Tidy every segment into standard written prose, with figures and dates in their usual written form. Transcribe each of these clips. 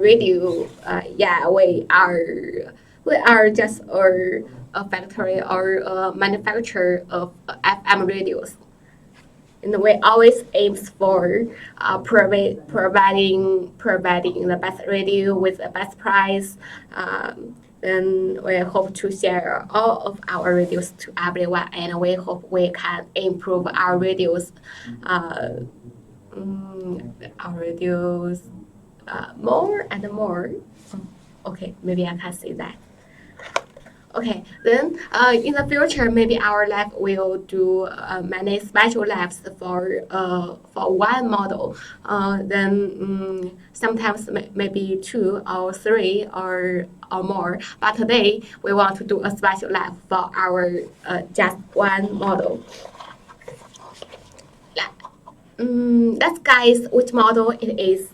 radio. Yeah, we are just a factory or a manufacturer of FM radios. And we always aims for providing the best radio with the best price. Then we hope to share all of our radios to everyone, and we hope we can improve our radios, uh, our radios more and more. Okay, maybe I can say that. Okay, then in the future, maybe our lab will do many special labs for one model. Then sometimes maybe two or three or more. But today we want to do a special lab for our just one model. Let's guess which model it is.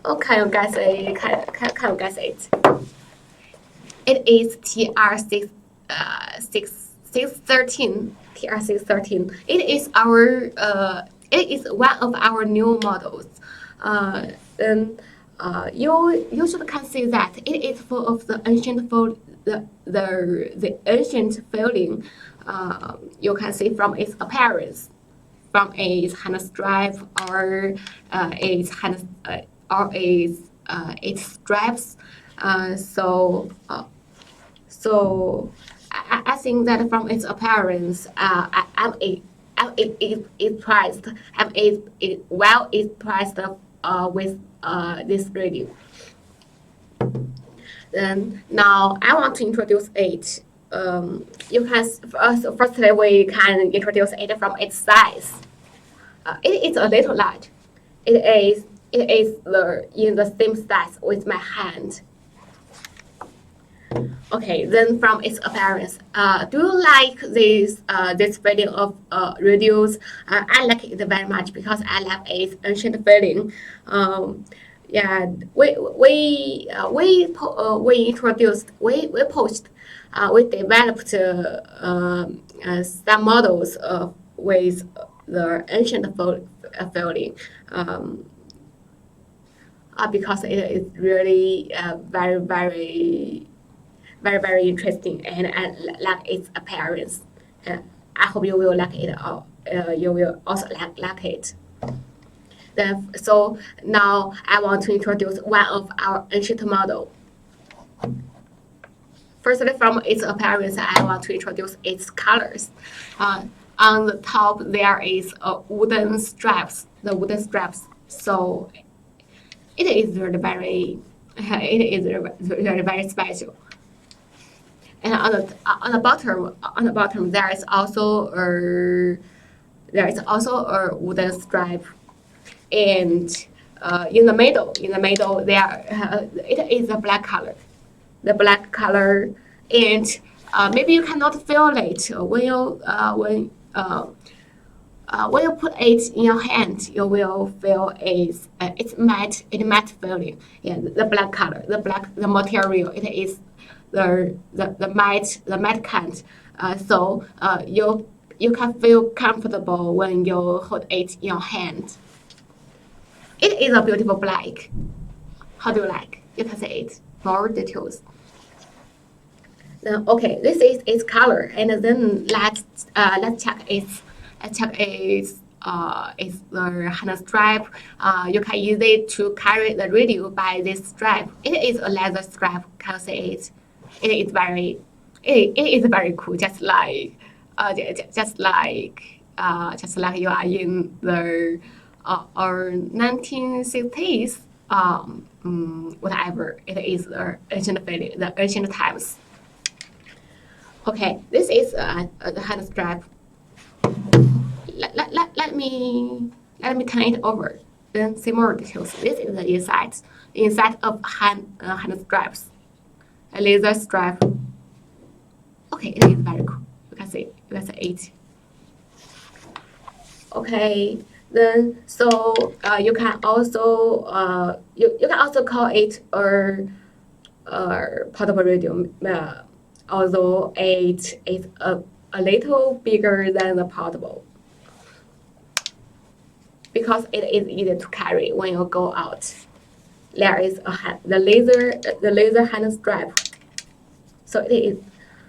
Oh, can you guess it? Can you guess it? It is TR613. TR613. It is one of our new models. Then you should consider that it is full of the ancient the ancient feeling. You can see from its appearance, from its hand stripe or its stripes. So I think that from its appearance, it's priced with this radio. Then now I want to introduce it. You can firstly we can introduce it from its size. It is a little large. It is in the same size with my hand. Okay, then from its appearance, do you like this feeling of radios? I like it very much because I like its ancient feeling. Yeah, we developed some models with the ancient feeling. Because it is really very interesting, and I like its appearance. I hope you will like it. You will also like it. Then, so now I want to introduce one of our ancient model. Firstly, from its appearance, I want to introduce its colors. On the top, there is wooden stripes. The wooden stripes. So it is very special. And on the bottom there is also a wooden stripe, and in the middle there it is a black color, and maybe you cannot feel it when you put it in your hand. You will feel it's matte feeling. Yeah, the black color, the material. It is the matte kind. So you can feel comfortable when you hold it in your hand. It is a beautiful black. How do you like? You can see it. More details. Okay, this is its color, and then let's check its the hand stripe. You can use it to carry the radio by this stripe. It is a leather stripe. Can you see it? It is very cool. Just like you are in the 1960s. Whatever it is, the ancient times. Okay, this is the hand strap. Let me turn it over. Then see more details. This is the inside of hand straps. A laser strap. Okay, it is very cool. You can see it. Okay, then so you can also call it a portable radio. Although it is a little bigger than the portable. because it is easy to carry when you go out. There is the laser hand strap. So it is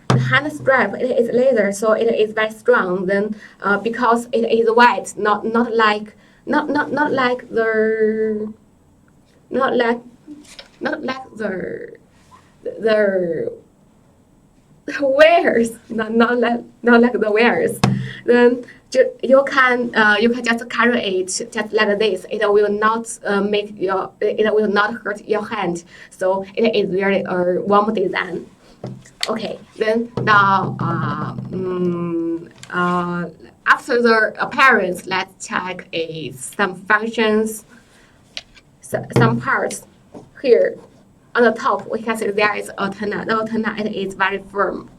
the hand strap. It is laser, so it is very strong. Then because it is white, not like the wares, not like the wares. Then you can just carry it just like this. It will not it will not hurt your hand. So it is really a warm design. Okay, then now after the appearance, let's check some functions, some parts. Here on the top, we can see there is antenna. The antenna is very firm,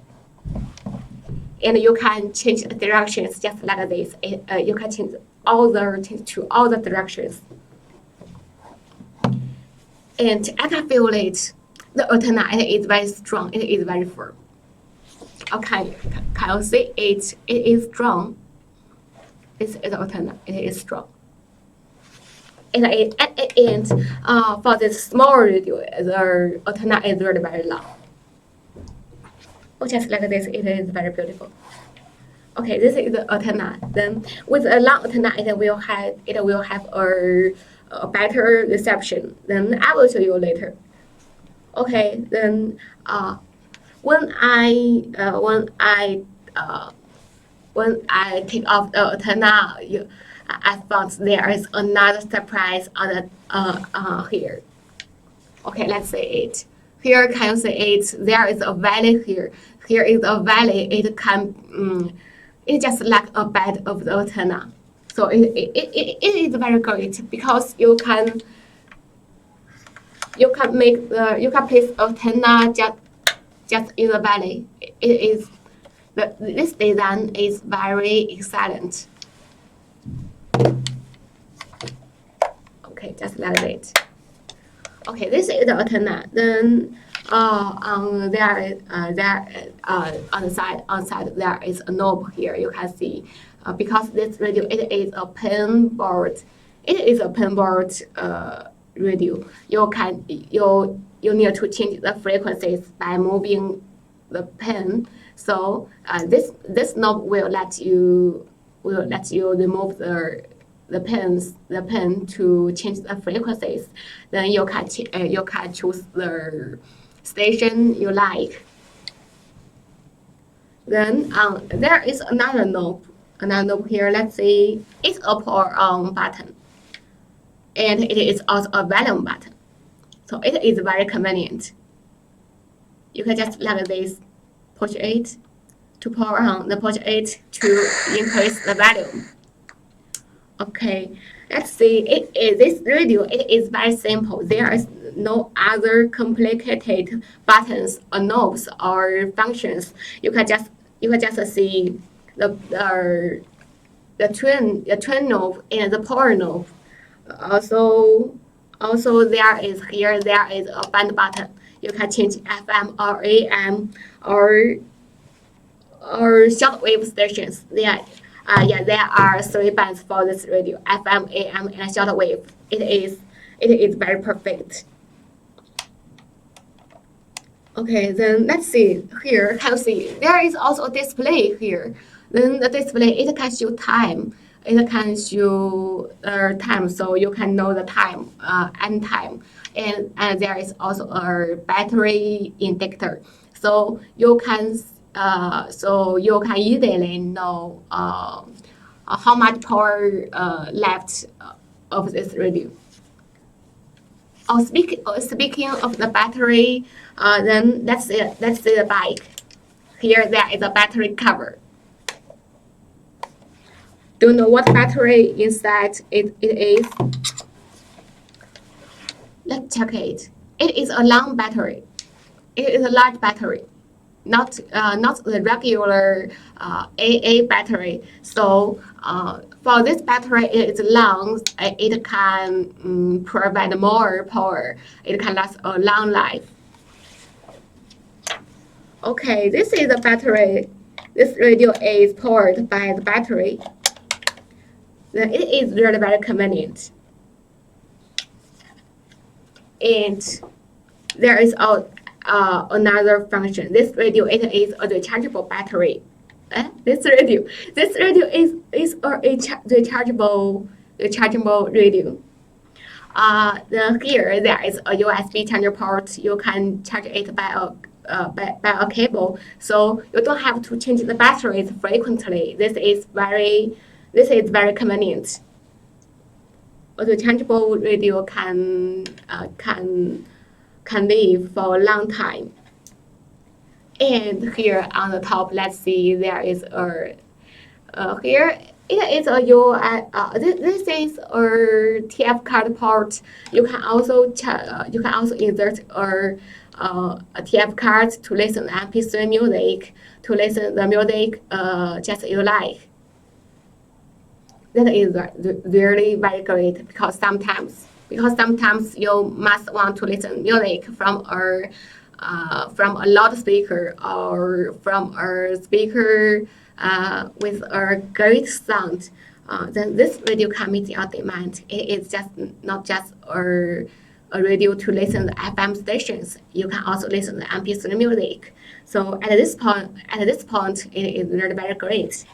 and you can change directions just like this. You can change to all the directions, and I can feel it. The antenna is very strong. It is very firm. Okay, can you see it? It is strong. This is the antenna. It is strong. And at the end, for this small radio, the antenna is really very long. Oh, just like this, it is very beautiful. Okay, this is the antenna. Then with a long antenna, it will have a better reception. Then I will show you later. Okay, then when I take off the antenna, I found there is another surprise on the here. Okay, let's see it. Here can you see it? There is a valley here. Here is a valley. It can it's just like a bed of the antenna. So it is very great because you can place antenna just in the valley. This design is very excellent. Okay, just like that. Okay, this is the antenna. Then on the side there is a knob here. You can see because this radio it is a pin board. It is a pin board radio. You need to change the frequencies by moving the pin. So this knob will let you remove the pin to change the frequencies. Then you can choose the station you like. Then there is another knob here. Let's see, it's a power on button, and it is also a volume button. So it is very convenient. You can just like this, push it to power on, then push it to increase the volume. Okay, let's see. This radio. It is very simple. There is no other complicated buttons or knobs or functions. You can just see the twin knob and the power knob. Also there is a band button. You can change FM or AM or shortwave stations. There are 3 bands for this radio: FM, AM, and shortwave. It is very perfect. Okay, then let's see. Here, can you see there is also a display here. Then the display, it can show time. It can show time, so you can know the time and time. And there is also a battery indicator, so you can easily know how much power left of this radio. Speaking of the battery, then let's see the bike. Here there is a battery cover. Do you know what battery inside it is? Let's check it. It is a long battery. It is a large battery, not the regular AA battery. So for this battery, it is long. It can provide more power. It can last a long life. Okay, this is the battery. This radio is powered by the battery. then it is really very convenient. And there is another function. This radio, it is a rechargeable battery. This radio is a rechargeable radio. Then here there is a USB charger port. You can charge it by a cable, so you don't have to change the batteries frequently. This is very convenient. A rechargeable radio can live for a long time. And here on the top, let's see, there is a here it is a this is a TF card port. You can also insert a TF card to listen to MP3 music, to listen the music just you like. That is really very great because sometimes you must want to listen music from a loudspeaker or from a speaker with a great sound. Then this radio can meet your demand. It is just not just a radio to listen to FM stations. You can also listen to MP3 music. So at this point, it is really very great.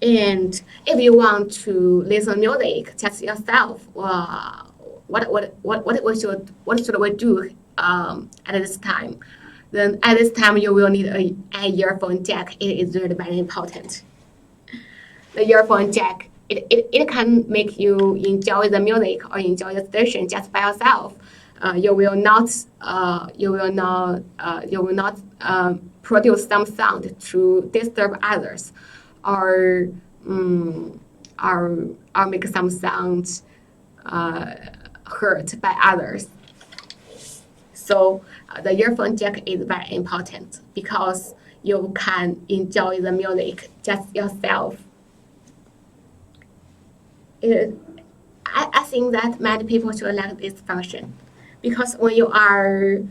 And if you want to listen music just yourself, what should we do at this time? Then at this time you will need an earphone jack. It is really very important. The earphone jack, it can make you enjoy the music or enjoy the station just by yourself. You will not produce some sound to disturb others, or make some sound hurt by others. So the earphone jack is very important because you can enjoy the music just yourself. I think that many people should like this function, because when you are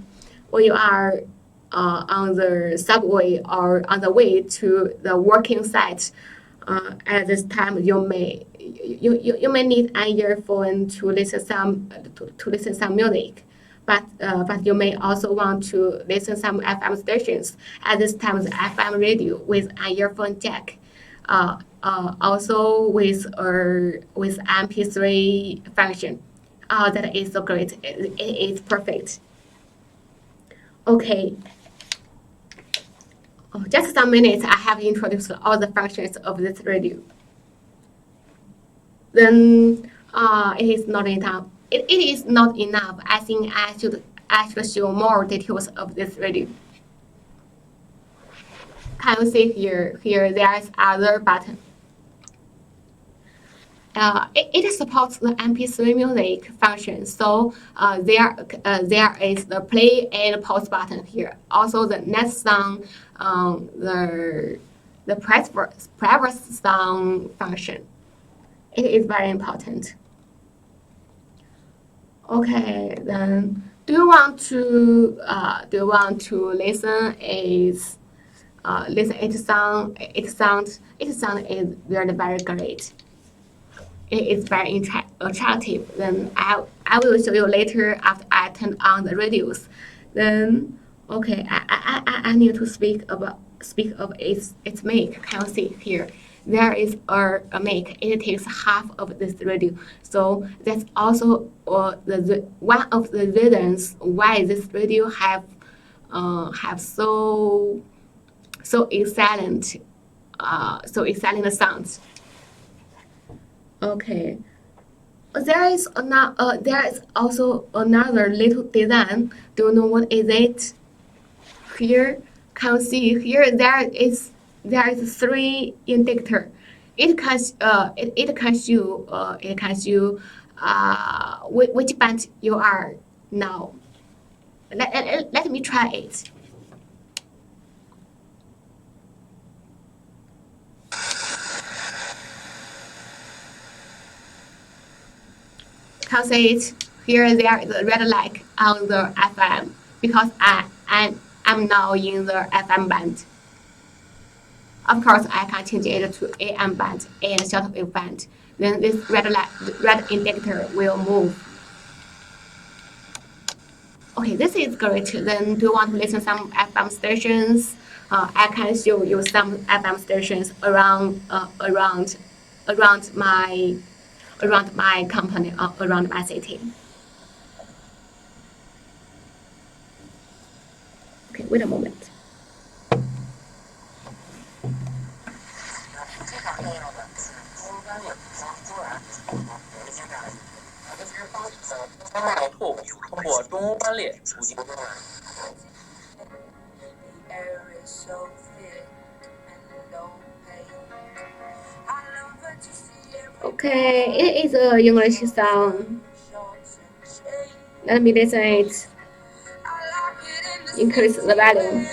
on the subway or on the way to the working site, at this time you may need an earphone to listen some music, but you may also want to listen some FM stations. At this time, the FM radio with an earphone jack, also with MP3 function. That is so great. It is perfect. Okay. Just some minutes, I have introduced all the functions of this radio. Then it is not enough. It is not enough. I think I should show more details of this radio. Can you see here? Here there is other button. It supports the MP3 music function. So there is the play and pause button here. Also the next song, the private song function. It is very important. Okay, then do you want to listen its sound? Its sound is really very great. It is very attractive. Then I will show you later after I turn on the radios. Then okay, I need to speak of its make. Can you see here? There is a make. It takes half of this radio. So that's also one of the reasons why this radio have so excellent sounds. Okay. There is also another little design. Do you know what is it? Here, can you see here? There is 3 indicator. It can show which band you are now. Let me try it. Can you see it? Here there is a red light on the FM because I'm now in the FM band. Of course, I can change it to AM band and shortwave band. Then this red indicator will move. Okay, this is great. Then do you want to listen to some FM stations? I can show you some FM stations around my company, around my city. Okay, wait a moment. Okay, it is a English song. Let me listen it. Increase the volume.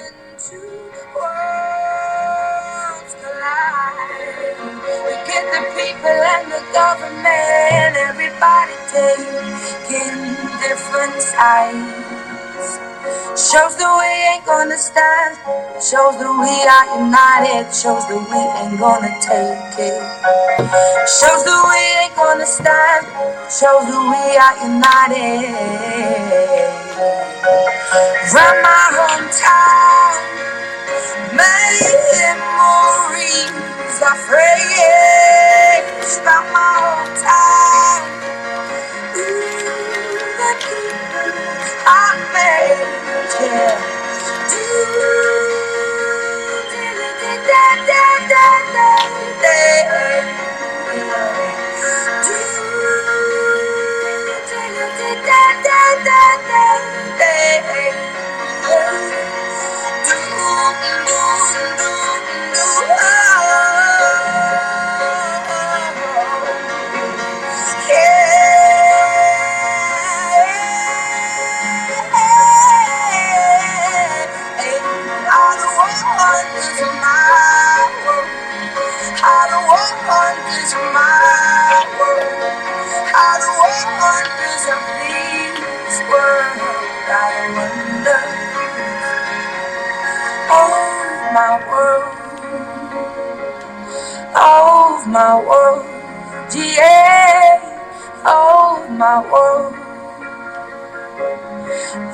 Get the people and the government, everybody taking different sides. Shows that we ain't gonna stand. Shows that we are united. Shows that we ain't gonna take it. Shows that we ain't gonna stand. Shows that we are united. From my hometown, memories are fresh. From my hometown, the people I made, yeah. Oh, my world, yeah. Oh, my world.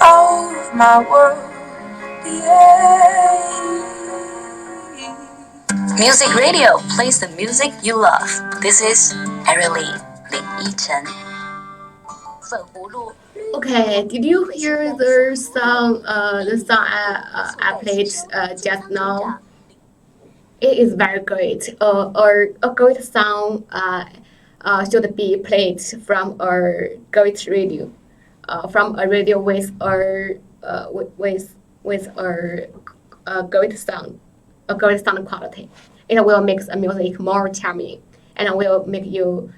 Oh, my world, yeah. Music Radio plays the music you love. This is Eric Lin Yichen. Okay, did you hear the song? The song I played just now. It is very great. Or a great song should be played from a great radio, from a radio with a great sound, a great sound quality. It will make the music more charming, and will make you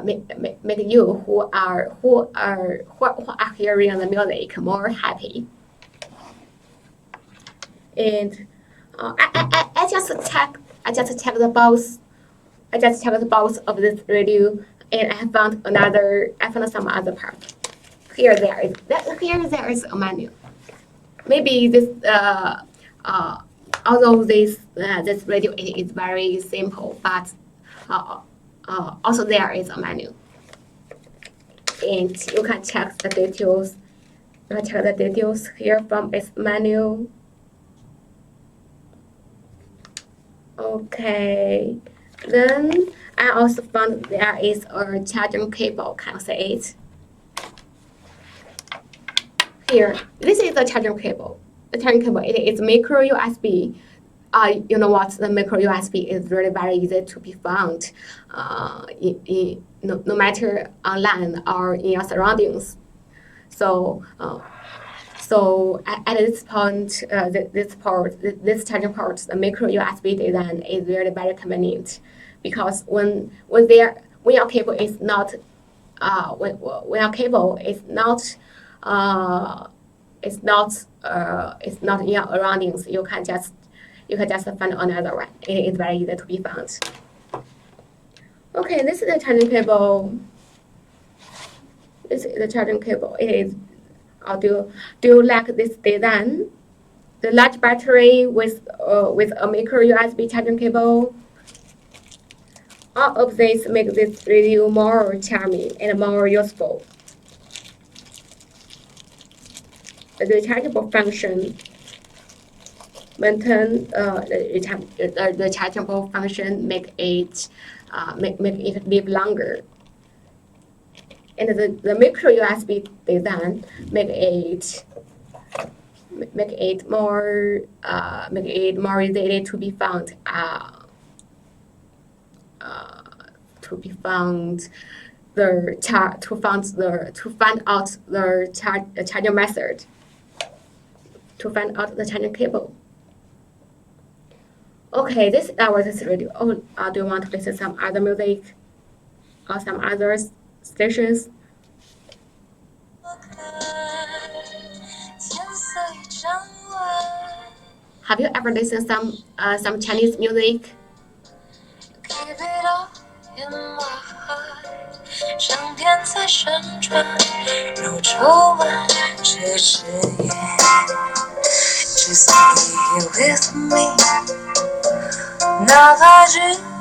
make you who are hearing the music more happy. And I just checked the box. I just checked the box of this radio, and I found some other part. Here there is a menu. Maybe this although this radio is very simple, but also there is a menu, and you can check the details. You can check the details here from its menu. Okay, then I also found there is a charging cable. Can you see it? Here, this is the charging cable. The charging cable, it is micro USB. You know what? The micro USB is really very easy to be found, no matter online or in your surroundings. So at this point, this charging port, the micro USB design is really very convenient, because when your cable is not when your cable is not it's not in your surroundings, you can just find another one. It is very easy to be found. Okay, this is the charging cable. This is the charging cable. It is. Do you like this design? the large battery with a micro USB charging cable. All of these make this radio more charming and more useful. The rechargeable function maintain the rechargeable function make it live longer, and the micro USB design make it more easy to be found charging method, to find out the charging cable. Okay, this hour is radio. Oh, do you want to listen some other music or some other stations? Have you ever listened some Chinese music? Keep it all in my heart， 上天在旋转，如皱纹这支烟。Just be here with me， 哪怕只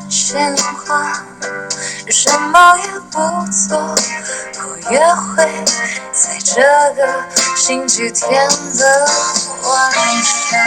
闲话，什么也不做，不约会，在这个星期天的晚上。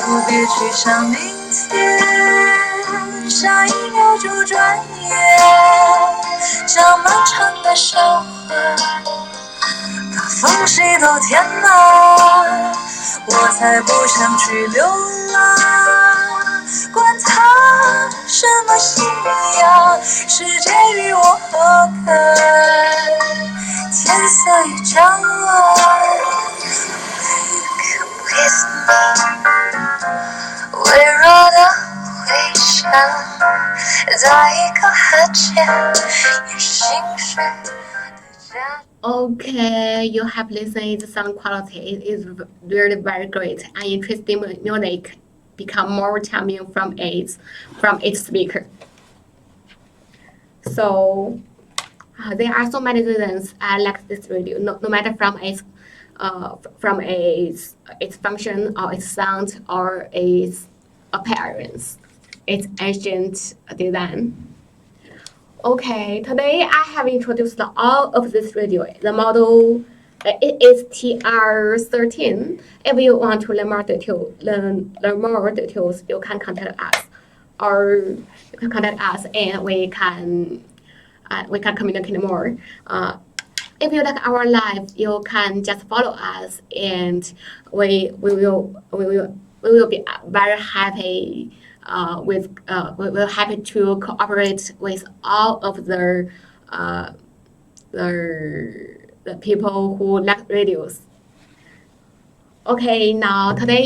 不必去想明天，下一秒就转眼，将漫长的笑话把缝隙都填满。我才不想去流浪，管他什么信仰，世界与我何干？天色已将晚 ，Wake with me， 微弱的回响，在一个哈欠，也是心碎的家。Okay, you have listened. The sound quality is really very great and interesting music become more charming from its speaker. So there are so many reasons I like this radio. No matter from its function or its sound or its appearance, its ancient design. Okay, today I have introduced all of this radio. The model it is TR613. If you want to learn more details, you can contact us, and we can communicate more. If you like our live, you can just follow us, and we will be very happy. We're happy to cooperate with all of the people who like radios. Okay, now today